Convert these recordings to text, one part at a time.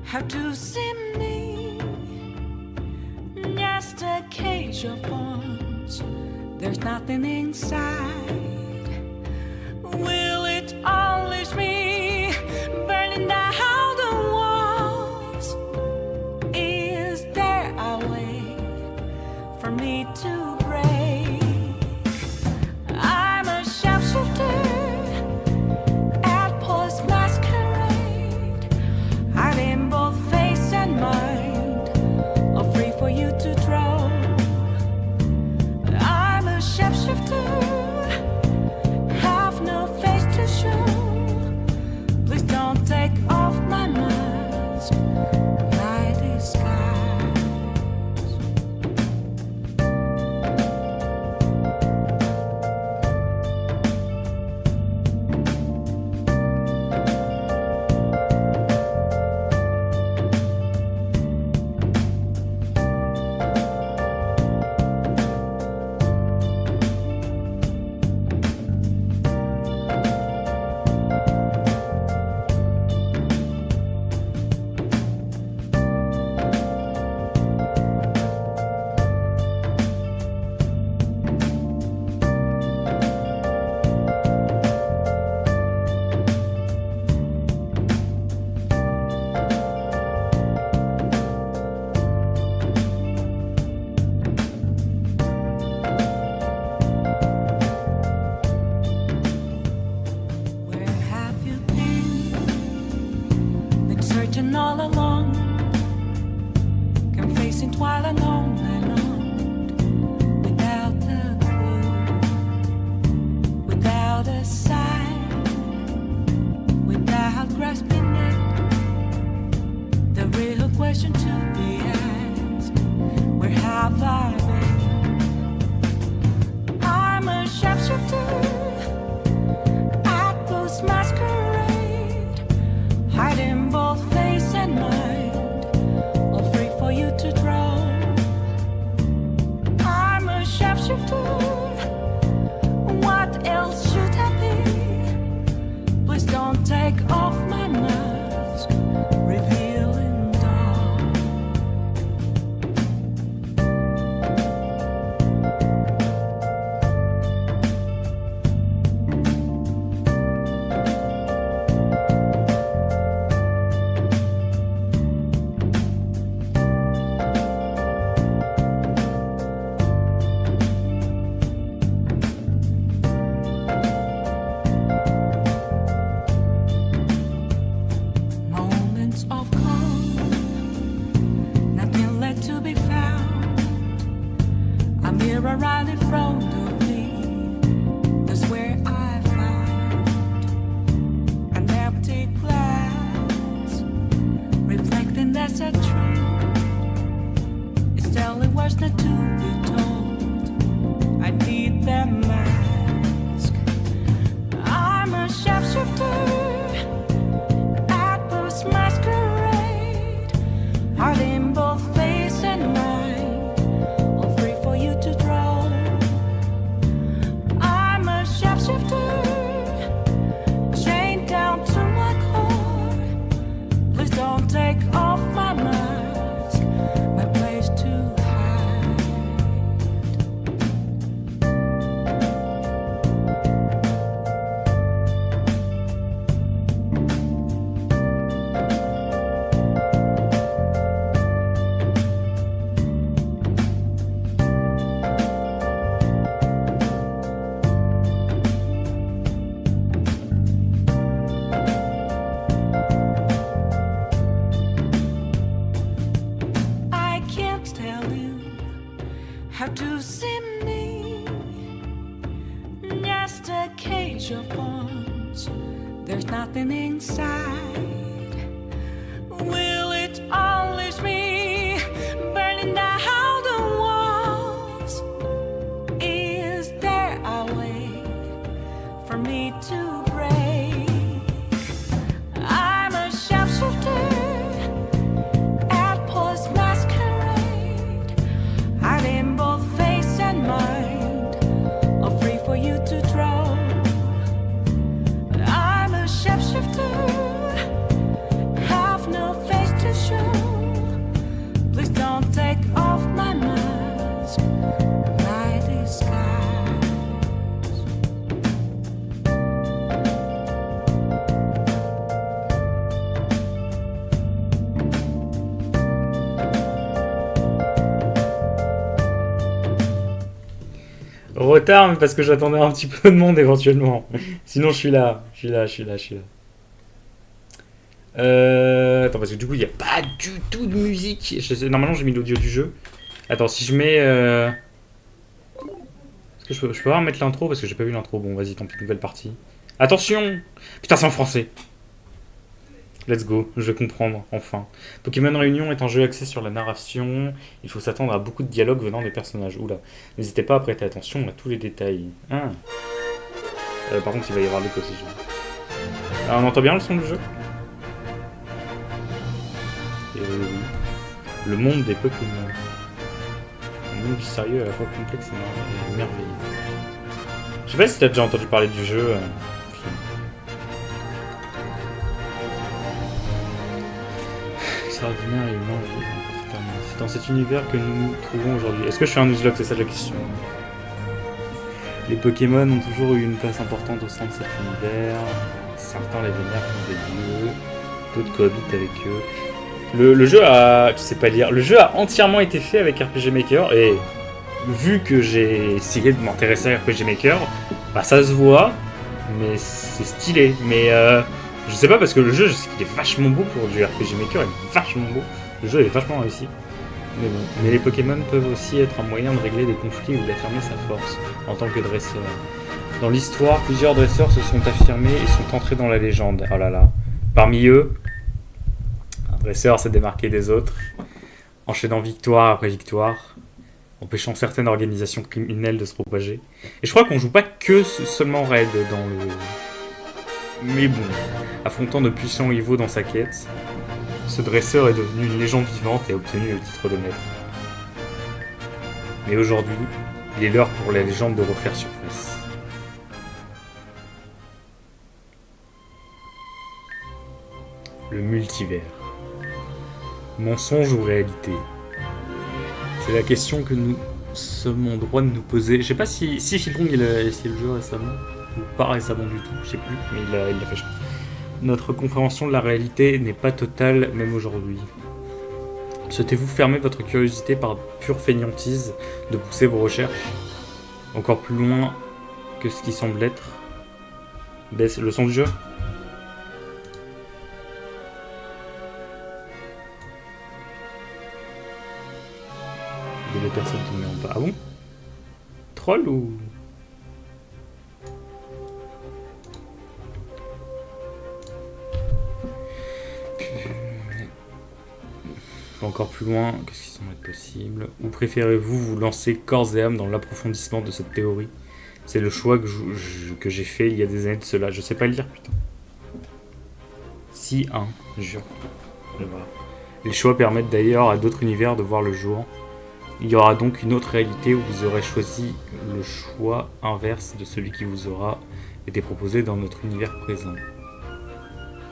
how to see me. Just a cage of bones, there's nothing inside. Will it unleash me, burning down the walls? Is there a way for me to break? I'm a sharpshooter at Post Masquerade, hiding both face and mind, all free for you to draw. I'm a shapeshifter, have no face to show. Please don't take off my mask, my disguise. Where have you been searching all along, confessing twilight on and on, without a clue, without a sign, without grasping it. The real question to be asked: where have I been? I'm a sharpshooter at Post Masquerade, hiding both face and mind, all free for you to draw. I'm a sharpshooter, what else should I be? Please don't take off my mask, revealing dark. Moments of calm, nothing left to be found. A mirror right in front of me, that's where I found an empty glass, reflecting that's a truth. It's telling words not to be told. I need that mask. I'm a sharpshooter at Post Masquerade, hiding both face and mind, all free for you to draw. I'm a sharpshifter, chained down to my core. Please don't take off my mask. retard, mais parce que j'attendais un petit peu de monde éventuellement. Sinon, je suis là. Attends, parce que du coup, il n'y a pas du tout de musique. Normalement, j'ai mis l'audio du jeu. Attends, si je mets... Est-ce que je peux pas mettre l'intro? Parce que j'ai pas vu l'intro. Bon, vas-y, tant pis, nouvelle partie. Attention! Putain, c'est en français. Let's go, je vais comprendre, enfin. Pokémon Réunion est un jeu axé sur la narration. Il faut s'attendre à beaucoup de dialogues venant des personnages. Oula. N'hésitez pas à prêter attention à tous les détails. Ah. Par contre, il va y avoir l'écho aussi. Alors, on entend bien le son du jeu? Et oui. Le monde des Pokémon. Un monde mystérieux à la fois complexe et merveilleux. Je sais pas si t'as déjà entendu parler du jeu. Extraordinaire et humain. C'est dans cet univers que nous nous trouvons aujourd'hui. Est-ce que je fais un nuzlocke? C'est ça la question. Les Pokémon ont toujours eu une place importante au sein de cet univers. Certains les vénèrent comme des dieux, d'autres cohabitent avec eux. Le jeu a... Je sais pas lire. Le jeu a entièrement été fait avec RPG Maker et vu que j'ai essayé de m'intéresser à RPG Maker, bah ça se voit, mais c'est stylé. Mais je sais pas parce que le jeu, je sais qu'il est vachement beau pour du RPG Maker, il est vachement beau. Le jeu est vachement réussi. Mais bon. Mais les Pokémon peuvent aussi être un moyen de régler des conflits ou d'affirmer sa force en tant que dresseur. Dans l'histoire, plusieurs dresseurs se sont affirmés et sont entrés dans la légende. Oh là là. Parmi eux, un dresseur s'est démarqué des autres, enchaînant victoire après victoire, empêchant certaines organisations criminelles de se propager. Et je crois qu'on joue pas que seulement Raid dans le... Mais bon, affrontant de puissants rivaux dans sa quête, ce dresseur est devenu une légende vivante et a obtenu le titre de maître. Mais aujourd'hui, il est l'heure pour la légende de refaire surface. Le multivers. Mensonge ou réalité? C'est la question que nous sommes en droit de nous poser. Je sais pas si Philong il a essayé le jeu récemment, ou pas récemment du tout, je sais plus, mais il l'a fait. Notre compréhension de la réalité n'est pas totale, même aujourd'hui. Souhaitez-vous fermer votre curiosité par pure fainéantise de pousser vos recherches encore plus loin que ce qui semble être? Baisse le son du jeu. Il y a des personnes qui ne m'aiment pas. Ah bon? Troll ou... Encore plus loin, qu'est-ce qui semble être possible? Ou préférez-vous vous lancer corps et âme dans l'approfondissement de cette théorie? C'est le choix que j'ai fait il y a des années de cela. Je sais pas lire, putain. Si, jure. Voilà. Les choix permettent d'ailleurs à d'autres univers de voir le jour. Il y aura donc une autre réalité où vous aurez choisi le choix inverse de celui qui vous aura été proposé dans notre univers présent.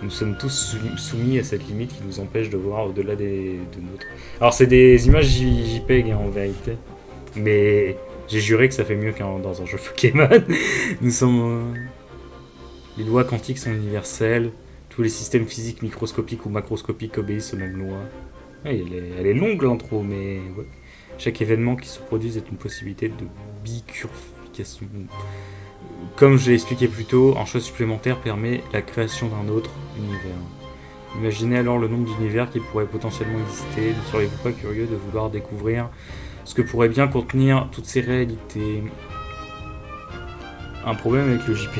Nous sommes tous soumis à cette limite qui nous empêche de voir au-delà de nôtres. Alors c'est des images JPEG en vérité, mais j'ai juré que ça fait mieux qu'un dans un jeu Pokémon. Nous sommes... Les lois quantiques sont universelles, tous les systèmes physiques microscopiques ou macroscopiques obéissent aux mêmes lois. Ouais, elle est longue l'intro, mais ouais. Chaque événement qui se produise est une possibilité de bicurfication. Comme je l'ai expliqué plus tôt, un choix supplémentaire permet la création d'un autre univers. Imaginez alors le nombre d'univers qui pourraient potentiellement exister. Ne seriez-vous pas curieux de vouloir découvrir ce que pourrait bien contenir toutes ces réalités? Un problème avec le JP.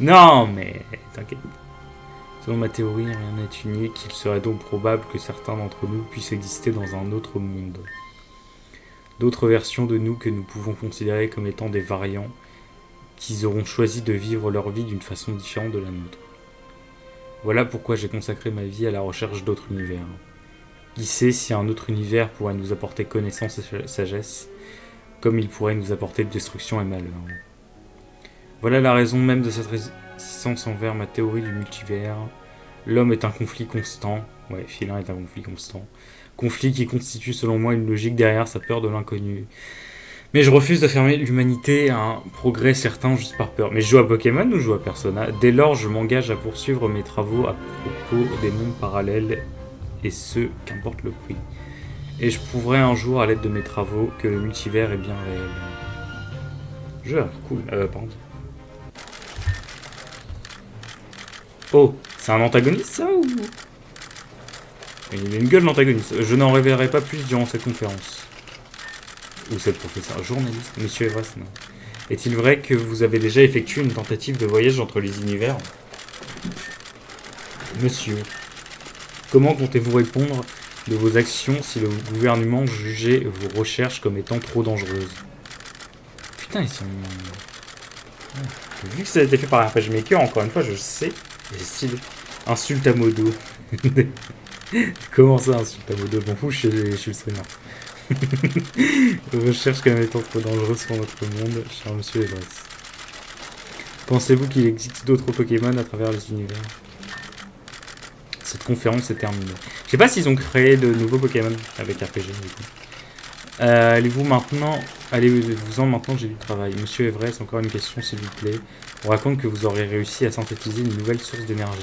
Non, mais t'inquiète. Selon ma théorie, rien n'est unique. Il serait donc probable que certains d'entre nous puissent exister dans un autre monde. D'autres versions de nous que nous pouvons considérer comme étant des variants qui auront choisi de vivre leur vie d'une façon différente de la nôtre. Voilà pourquoi j'ai consacré ma vie à la recherche d'autres univers. Qui sait si un autre univers pourrait nous apporter connaissance et sagesse, comme il pourrait nous apporter destruction et malheur. Voilà la raison même de cette résistance envers ma théorie du multivers. L'homme est un conflit constant. Ouais, Filin est un conflit constant. Conflit qui constitue selon moi une logique derrière sa peur de l'inconnu. Mais je refuse de fermer l'humanité à un progrès certain juste par peur. Mais je joue à Pokémon ou je joue à Persona? Dès lors, je m'engage à poursuivre mes travaux à propos des mondes parallèles, et ce, qu'importe le prix. Et je prouverai un jour, à l'aide de mes travaux, que le multivers est bien réel. Le jeu a l'air cool. Pardon. Oh, c'est un antagoniste ça ou... Il a une gueule d'antagoniste. Je n'en révélerai pas plus durant cette conférence. Ou cette professeure. Journaliste. Monsieur Everest, non. Est-il vrai que vous avez déjà effectué une tentative de voyage entre les univers? Monsieur, comment comptez-vous répondre de vos actions si le gouvernement jugeait vos recherches comme étant trop dangereuses? Putain, ils sont... Vu que ça a été fait par un RPG Maker, encore une fois, je sais. C'est stylé. Insulte à modo. Comment ça, insulte à modo? Je m'en fous, je suis le streamer. Recherche comme étant trop dangereuse pour notre monde, cher monsieur Everest. Pensez-vous qu'il existe d'autres Pokémon à travers les univers? Cette conférence est terminée. Je sais pas s'ils ont créé de nouveaux Pokémon avec RPG du coup. Allez-vous maintenant... Allez-vous-en maintenant, j'ai du travail. Monsieur Everest, encore une question s'il vous plaît. On raconte que vous aurez réussi à synthétiser une nouvelle source d'énergie.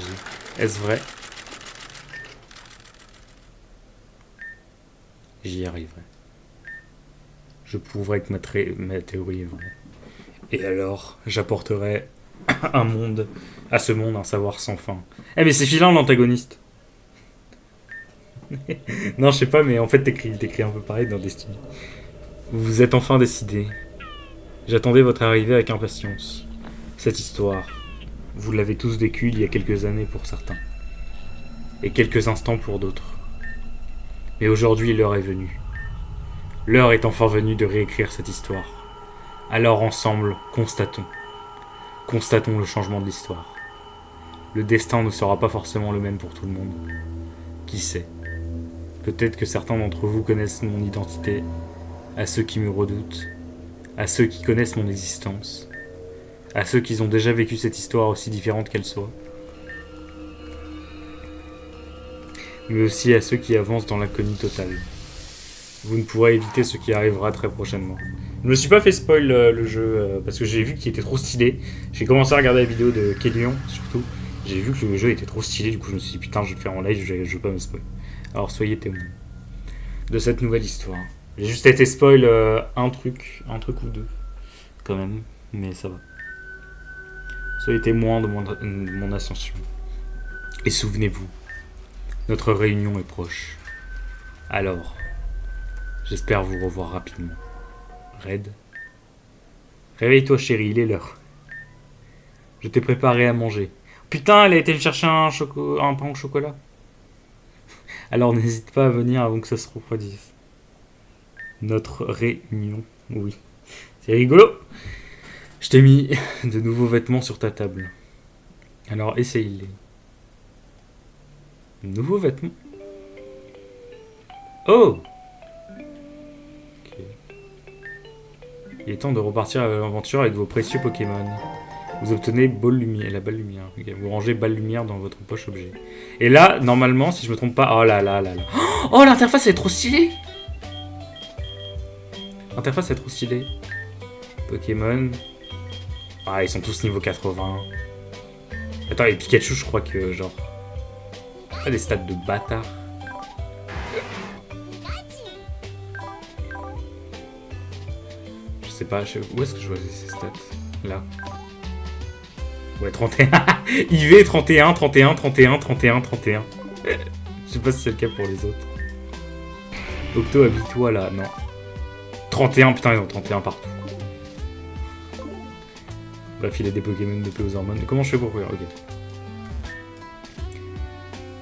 Est-ce vrai? J'y arriverai. Je prouverai que ma théorie est vraie. Et alors, j'apporterai à ce monde un savoir sans fin. Eh mais c'est Philin l'antagoniste. Non, je sais pas, mais en fait t'écris un peu pareil dans Destiny. Vous vous êtes enfin décidé. J'attendais votre arrivée avec impatience. Cette histoire, vous l'avez tous vécue il y a quelques années pour certains. Et quelques instants pour d'autres. Mais aujourd'hui, l'heure est venue. L'heure est enfin venue de réécrire cette histoire. Alors ensemble, constatons. Constatons le changement de l'histoire. Le destin ne sera pas forcément le même pour tout le monde. Qui sait? Peut-être que certains d'entre vous connaissent mon identité, à ceux qui me redoutent, à ceux qui connaissent mon existence, à ceux qui ont déjà vécu cette histoire aussi différente qu'elle soit, mais aussi à ceux qui avancent dans l'inconnu total. Vous ne pourrez éviter ce qui arrivera très prochainement. Je me suis pas fait spoil le jeu parce que j'ai vu qu'il était trop stylé. J'ai commencé à regarder la vidéo de Kélion surtout. J'ai vu que le jeu était trop stylé, du coup je me suis dit putain je vais le faire en live, je veux pas me spoil. Alors soyez témoins de cette nouvelle histoire. J'ai juste été spoil un truc ou deux quand même, mais ça va. Soyez témoins de mon ascension. Et souvenez-vous, notre réunion est proche. Alors, j'espère vous revoir rapidement. Red. Réveille-toi chérie, il est l'heure. Je t'ai préparé à manger. Putain, elle a été me chercher un pain au chocolat. Alors n'hésite pas à venir avant que ça se refroidisse. Notre réunion, oui. C'est rigolo. Je t'ai mis de nouveaux vêtements sur ta table. Alors essaye-les. Nouveaux vêtements? Oh! Ok. Il est temps de repartir à l'aventure avec vos précieux Pokémon. Vous obtenez la balle lumière. Okay. Vous rangez balle lumière dans votre poche objet. Et là, normalement, si je me trompe pas... Oh là là là là. Oh, l'interface est trop stylée! L'interface est trop stylée. Pokémon. Ah, ils sont tous niveau 80. Attends, et Pikachu, je crois que genre... Pas des stats de bâtard. Je sais pas, où est-ce que je vois ces stats? Là. Ouais, 31. IV 31, 31, 31, 31, 31. Je sais pas si c'est le cas pour les autres. Octo, habille-toi là, non. 31, putain, ils ont 31 partout. Bref, il a des Pokémon de aux hormones. Comment je fais pour courir? Ok.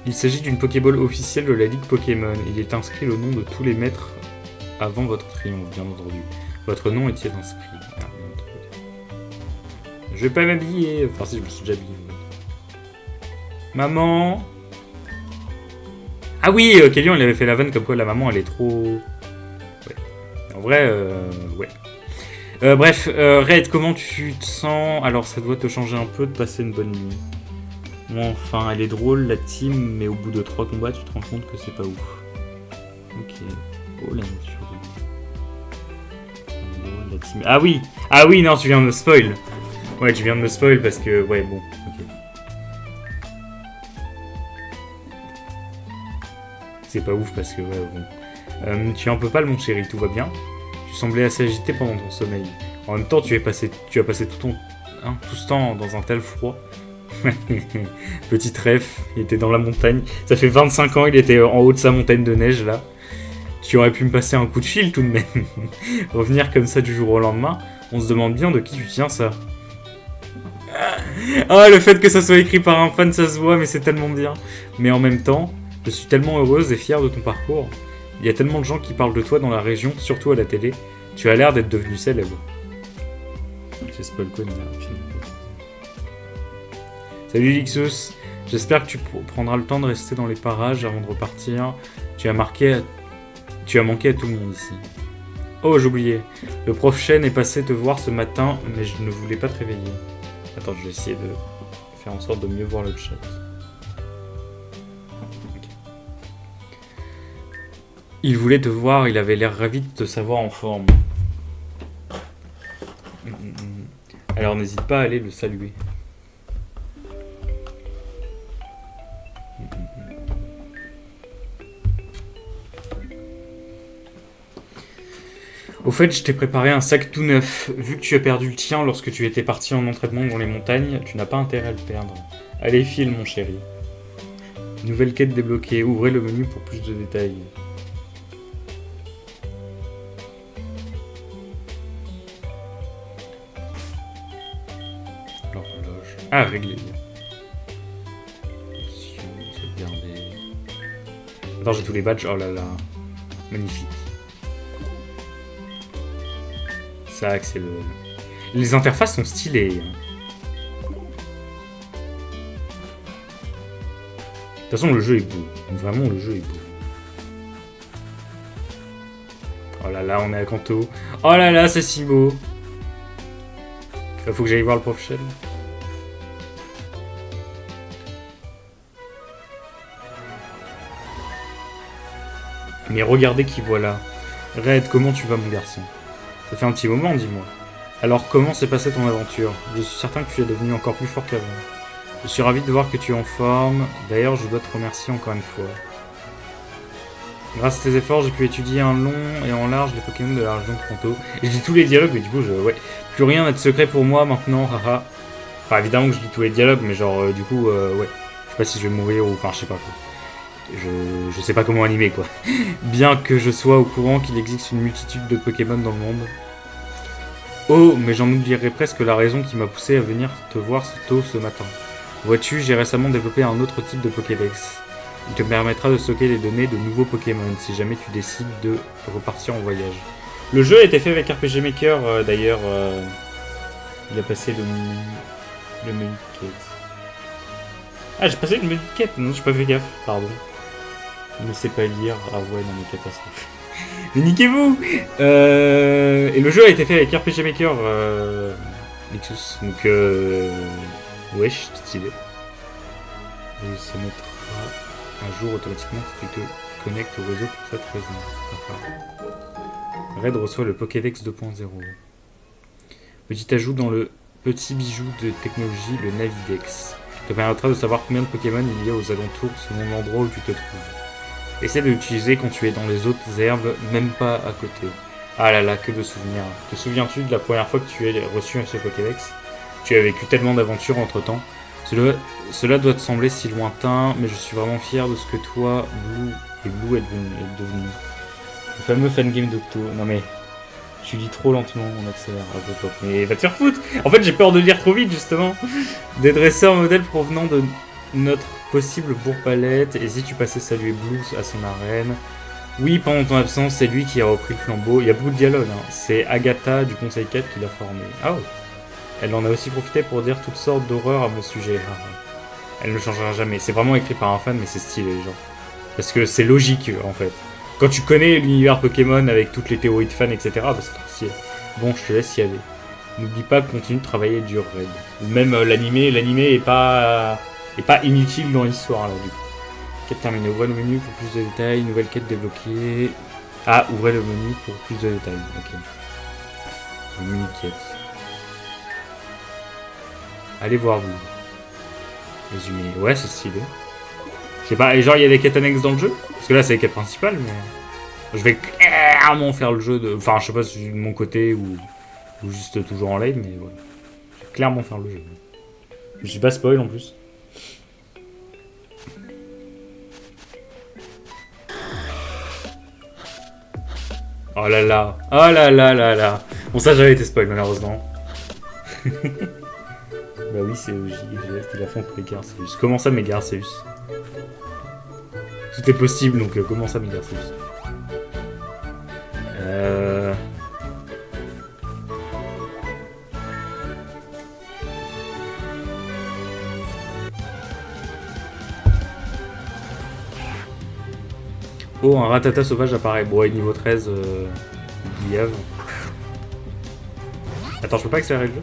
Il s'agit d'une Pokéball officielle de la Ligue Pokémon. Il est inscrit le nom de tous les maîtres avant votre triomphe, bien entendu. Votre nom est-il inscrit? Ah, je vais pas m'habiller. Enfin, si, je me suis déjà habillé. Maman. Ah oui, Kélion, il avait fait la vanne comme quoi la maman, elle est trop... Ouais. En vrai, ouais. Bref, Red, comment tu te sens? Alors, ça doit te changer un peu de passer une bonne nuit. Bon, enfin, elle est drôle, la team, mais au bout de 3 combats, tu te rends compte que c'est pas ouf. Ok. Oh, la nature. La team... Ah oui! Ah oui, non, tu viens de me spoil! Ouais, tu viens de me spoil parce que... Ouais, bon, ok. C'est pas ouf parce que, ouais, bon. Tu es un peu pâle, mon chéri, tout va bien? Tu semblais assez agité pendant ton sommeil. En même temps, tu as passé tout ce temps dans un tel froid. Petite ref, il était dans la montagne. Ça fait 25 ans, il était en haut de sa montagne de neige, là. Tu aurais pu me passer un coup de fil, tout de même. Revenir comme ça du jour au lendemain, on se demande bien de qui tu tiens, ça. Ah, le fait que ça soit écrit par un fan, ça se voit, mais c'est tellement bien. Mais en même temps, je suis tellement heureuse et fière de ton parcours. Il y a tellement de gens qui parlent de toi dans la région, surtout à la télé. Tu as l'air d'être devenu célèbre. J'ai spoil quoi, Salut Lixus, j'espère que tu prendras le temps de rester dans les parages avant de repartir. Tu as manqué à tout le monde ici. Oh, j'oubliais. Le prof Chen est passé te voir ce matin, mais je ne voulais pas te réveiller. Attends, je vais essayer de faire en sorte de mieux voir le chat. Okay. Il voulait te voir, il avait l'air ravi de te savoir en forme. Alors n'hésite pas à aller le saluer. Au fait, je t'ai préparé un sac tout neuf. Vu que tu as perdu le tien lorsque tu étais parti en entraînement dans les montagnes, tu n'as pas intérêt à le perdre. Allez, file, mon chéri. Nouvelle quête débloquée. Ouvrez le menu pour plus de détails. L'horloge. Ah, réglé. Sauvegarder. Attends, j'ai tous les badges. Oh là là. Magnifique. Ça accélère. Les interfaces sont stylées. De toute façon, le jeu est beau. Vraiment, le jeu est beau. Oh là là, on est à Kanto. Oh là là, c'est si beau. Faut que j'aille voir le prof Shell. Mais regardez qui voilà. Red, comment tu vas, mon garçon? Ça fait un petit moment, dis-moi. Alors, comment s'est passée ton aventure? Je suis certain que tu es devenu encore plus fort qu'avant. Je suis ravi de voir que tu es en forme. D'ailleurs, je dois te remercier encore une fois. Grâce à tes efforts, j'ai pu étudier en long et en large les Pokémon de la région de Kanto. Et je lis tous les dialogues, mais du coup, ouais. Plus rien n'a de secret pour moi maintenant, haha. Enfin, évidemment que je lis tous les dialogues, mais genre, du coup, ouais. Je sais pas si je vais mourir ou... Enfin, je sais pas quoi. Je sais pas comment animer, quoi. Bien que je sois au courant qu'il existe une multitude de Pokémon dans le monde. Oh, mais j'en oublierais presque la raison qui m'a poussé à venir te voir si tôt ce matin. Vois-tu, j'ai récemment développé un autre type de Pokédex. Il te permettra de stocker les données de nouveaux Pokémon si jamais tu décides de repartir en voyage. Le jeu a été fait avec RPG Maker, d'ailleurs. Il a passé le menu quête. Ah, j'ai passé le menu quête. Non, j'ai pas fait gaffe, pardon. Je ne sais pas lire. Ah ouais, non, mais catastrophe. Mais niquez-vous. Et le jeu a été fait avec RPG Maker, Nexus. Donc, wesh, stylé. Et ça mettra un jour automatiquement si tu te connectes au réseau pour cette raison. Red reçoit le Pokédex 2.0. Petit ajout dans le petit bijou de technologie, le Navidex. Te permettra de savoir combien de Pokémon il y a aux alentours selon l'endroit où tu te trouves. Essaie de l'utiliser quand tu es dans les autres herbes, même pas à côté. Ah là là, que de souvenirs. Te souviens-tu de la première fois que tu as reçu ce Pokédex? Tu as vécu tellement d'aventures entre temps. Cela doit te sembler si lointain, mais je suis vraiment fier de ce que toi, Blue est devenu. Le fameux fangame d'Octo. Non mais, tu lis trop lentement, on accélère. Mais va te faire foutre. En fait, j'ai peur de lire trop vite, justement. Des dresseurs modèles provenant de notre possible bourg-palette. Et si tu passais saluer Blue à son arène? Oui, pendant ton absence, c'est lui qui a repris le flambeau. Il y a beaucoup de dialogue, hein. C'est Agatha du Conseil 4 qui l'a formé. Ah ouais. Elle en a aussi profité pour dire toutes sortes d'horreurs à mon sujet. Elle ne changera jamais. C'est vraiment écrit par un fan, mais c'est stylé, genre. Parce que c'est logique, en fait. Quand tu connais l'univers Pokémon avec toutes les théories de fans, etc., bah c'est trop stylé. Bon, je te laisse y aller. N'oublie pas de continuer de travailler dur, Red. Même l'animé est pas inutile dans l'histoire, là, du coup. Quête terminée. Ouvrez le menu pour plus de détails. Nouvelle quête débloquée. Ah, ouvrez le menu pour plus de détails. Ok. Le menu quête. Allez voir vous. Résumé. Ouais, c'est stylé. Je sais pas, et genre il y a des quêtes annexes dans le jeu? Parce que là c'est les quêtes principales, mais... Je vais clairement faire le jeu de... Enfin, je sais pas si de mon côté ou Ou juste toujours en lane, mais voilà. Je vais clairement faire le jeu. Je suis pas spoil en plus. Oh là là. Oh là là là là. Bon, ça j'avais été spoil malheureusement. Bah oui, c'est OJ qui la font pour les Garceus. Comment ça, mes Garceus? Tout est possible, donc comment ça, mes Garceus? Oh, un ratata sauvage apparaît. Bon, et niveau 13, Guillave. Attends, je peux pas accélérer le jeu?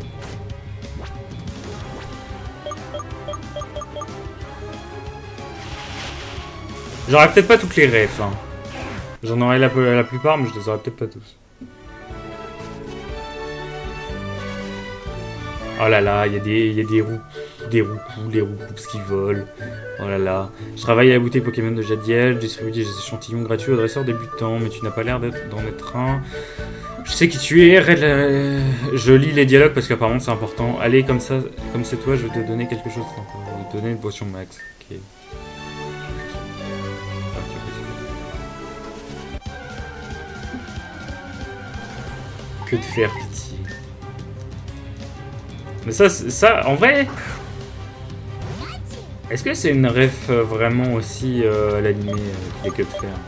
J'aurais peut-être pas toutes les refs. Hein. J'en aurais la plupart, mais je les aurais peut-être pas tous. Oh là là, il y a des roues. Des roucous, les roucous qui volent. Oh là là. Je travaille à la boutique Pokémon de Jadiel, distribue des échantillons gratuits aux dresseurs débutants, mais tu n'as pas l'air d'en être un. Je sais qui tu es, je lis les dialogues parce qu'apparemment c'est important. Allez, comme ça, comme c'est toi, je vais te donner quelque chose. Je vais te donner une potion max. Ok. Que de faire pitié. Mais ça, en vrai... Est-ce que c'est une ref vraiment aussi à l'animé qu'il est que de faire?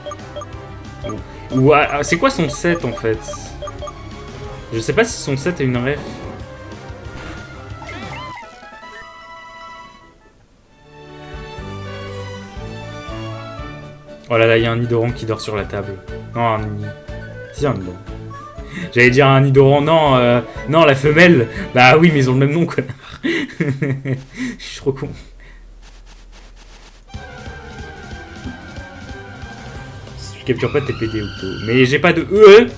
Ou c'est quoi son set en fait? Je sais pas si son set est une ref. Oh là là, il y a un Nidoran qui dort sur la table. Non, un nid. Si, un Nidoran. J'allais dire un Nidoran, non, non, la femelle. Bah oui, mais ils ont le même nom, connard. Je suis trop con. Si tu captures pas TPD Octo. Mais j'ai pas de E.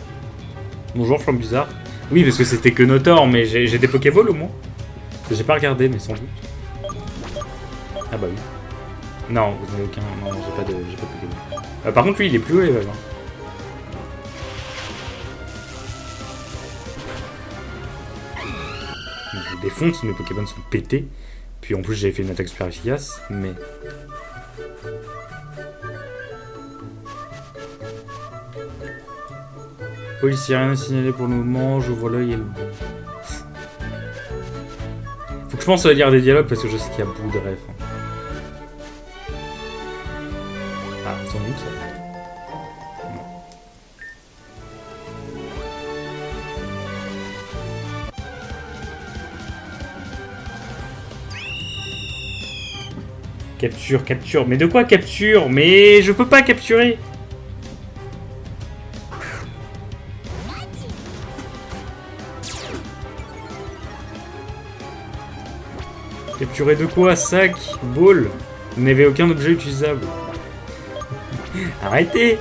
Bonjour, flamme bizarre. Oui, parce que c'était que Notor, mais j'ai des Pokéballs au moins. J'ai pas regardé, mais sans doute. Ah bah oui. Non, vous n'avez aucun. Non, j'ai pas de Pokéball. Par contre, lui, il est plus haut level. Hein. Donc, je défonce, mes Pokémon sont pétés. Puis en plus, j'avais fait une attaque super efficace, mais. Police, rien à signaler pour le moment, j'ouvre l'œil et le bon. Faut que je pense à lire des dialogues parce que je sais qu'il y a beaucoup de refs. Hein. Ah, sans doute ça. Non. Capture, capture. Mais de quoi capture? Mais je peux pas capturer. Capturer de quoi? Sac? Ball? Vous n'avez aucun objet utilisable. Arrêtez!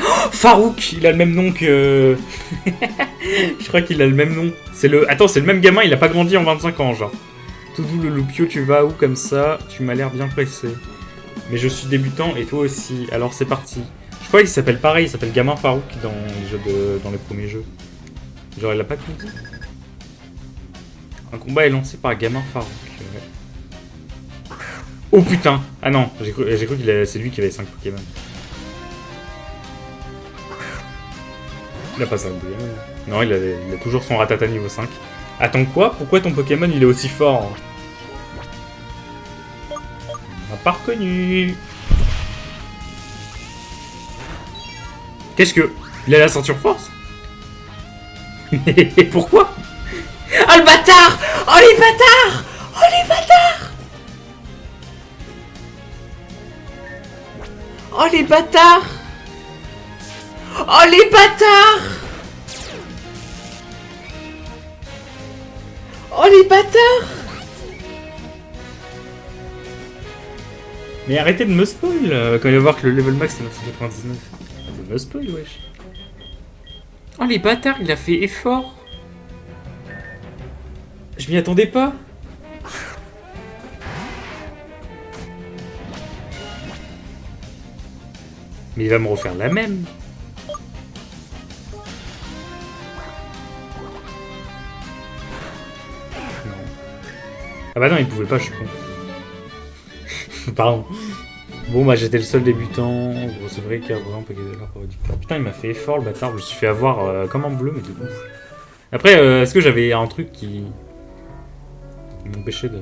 Oh, Farouk! Il a le même nom que... Je crois qu'il a le même nom. C'est le... Attends, c'est le même gamin, il a pas grandi en 25 ans, genre. Tout doux le loupio, tu vas où comme ça? Tu m'as l'air bien pressé. Mais je suis débutant et toi aussi. Alors c'est parti. Je crois qu'il s'appelle pareil, il s'appelle Gamin Farouk dans les premiers jeux. Genre il a pas tout dit. Un combat est lancé par Gamin Farouk. Ouais. Oh putain! Ah non, j'ai cru que c'est lui qui avait 5 Pokémon. Il a pas 5 Pokémon. Non, il a toujours son Ratata niveau 5. Attends quoi? Pourquoi ton Pokémon il est aussi fort? On n'a pas reconnu. Qu'est-ce que... Il a la ceinture force? Mais pourquoi? Oh le bâtard! Oh les bâtards! Oh les bâtards! Oh les bâtards! Oh les bâtards! Oh les bâtards! Mais arrêtez de me spoil quand il va voir que le level max c'est 999. Arrêtez de me spoil, wesh. Oh les bâtards, il a fait effort. Je m'y attendais pas. Mais il va me refaire la même. Non. Ah bah non, il pouvait pas, je suis con. Pardon. Bon bah j'étais le seul débutant. Vous recevrez $40 paquet de l'or producteur. Putain, il m'a fait effort le bâtard. Je me suis fait avoir comme en bleu, mais de ouf. Après, est-ce que j'avais un truc qui m'empêchait de...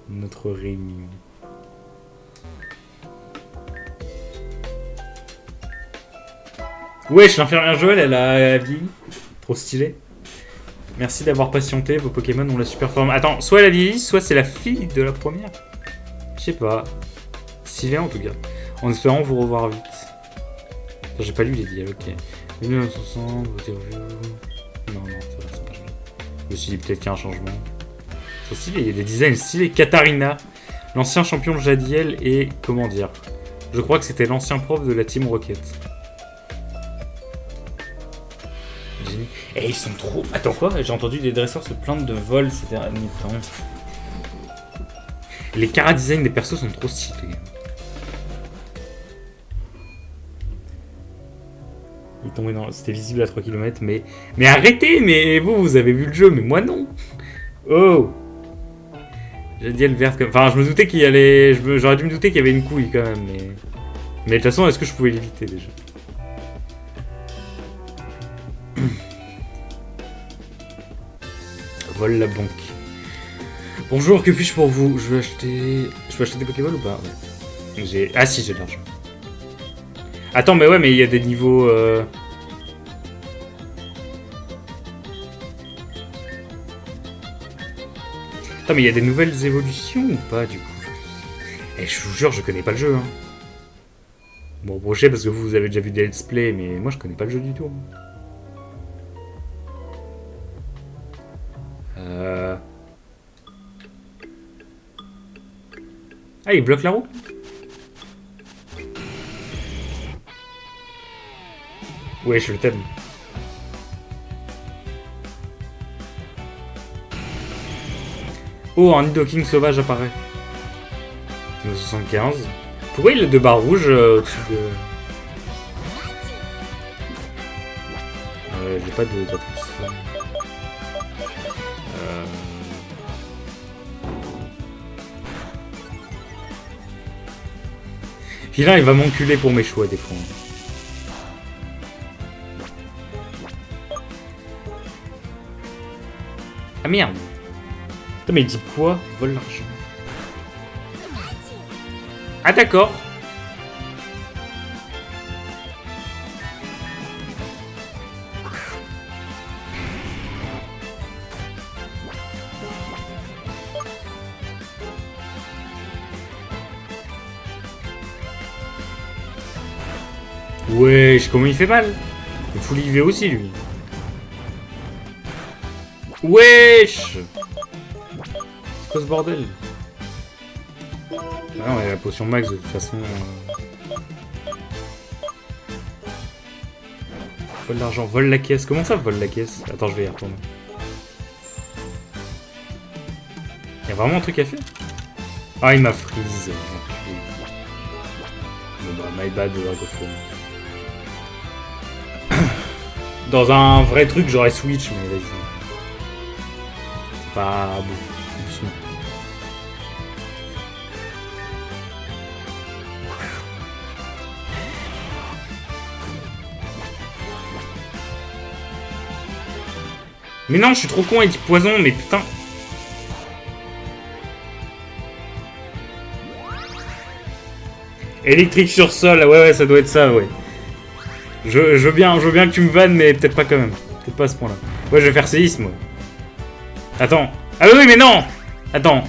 Notre réunion. Wesh, l'infirmière Joël, elle a vieilli. Trop stylé. Merci d'avoir patienté, vos Pokémon ont la super forme. Attends, soit elle a vieilli, soit c'est la fille de la première. Je sais pas. Stylé en tout cas. En espérant vous revoir vite. J'ai pas lu les dialogues, ok. 1960, vos interviews... Non, ça va, c'est pas joli. Je me suis dit peut-être qu'il y a un changement. C'est stylé, il y a des designs stylés. Katarina, l'ancien champion de Jadiel et... Comment dire? Je crois que c'était l'ancien prof de la Team Rocket. Et ils sont trop... Attends quoi? J'ai entendu des dresseurs se plaindre de vol ces derniers temps. Les chara-design des persos sont trop stylés. Il est tombé dans... C'était visible à 3 km, mais... Mais arrêtez! Mais vous avez vu le jeu, mais moi non! Oh! J'ai dit elle verte comme... Enfin, je me doutais qu'il y allait... J'aurais dû me douter qu'il y avait une couille quand même, mais... Mais de toute façon, est-ce que je pouvais l'éviter déjà? Vole la banque. Bonjour, que puis-je pour vous? Je veux acheter... Je peux acheter des Pokéballs ou pas? Ouais. J'ai... Ah si, j'ai de l'argent. Attends, mais ouais, mais il y a des niveaux... Attends, mais il y a des nouvelles évolutions ou pas, du coup? Eh, je vous jure, je connais pas le jeu, hein. Bon, brochet, parce que vous avez déjà vu des let's play, mais moi, je connais pas le jeu du tout. Ah, il bloque la roue? Ouais, je le t'aime. Oh, un Nidoking sauvage apparaît. 75. Pourquoi il a deux barres rouges au-dessus de... j'ai pas de d'attrice. Vilain, il va m'enculer pour mes choix des fois. Ah merde. Putain, mais il dit quoi? Il vole l'argent. Ah d'accord. Wesh, comment il fait mal? Il faut l'IV aussi, lui. Wesh! C'est quoi ce bordel? Ah non, il y a la potion max de toute façon. Vole l'argent, vole la caisse. Comment ça, vole la caisse? Attends, je vais y retourner. Il y a vraiment un truc à faire? Ah, il m'a freeze. Bon bah, my bad, Dragophone. Dans un vrai truc, j'aurais switch, mais vas-y. C'est pas bon. Doucement. Mais non, je suis trop con, il dit poison, mais putain. Électrique sur sol, ouais, ça doit être ça, ouais. Je veux bien que tu me vannes, mais peut-être pas quand même. Peut-être pas à ce point-là. Ouais, je vais faire séisme, ouais. Attends. Ah oui, mais non! Attends.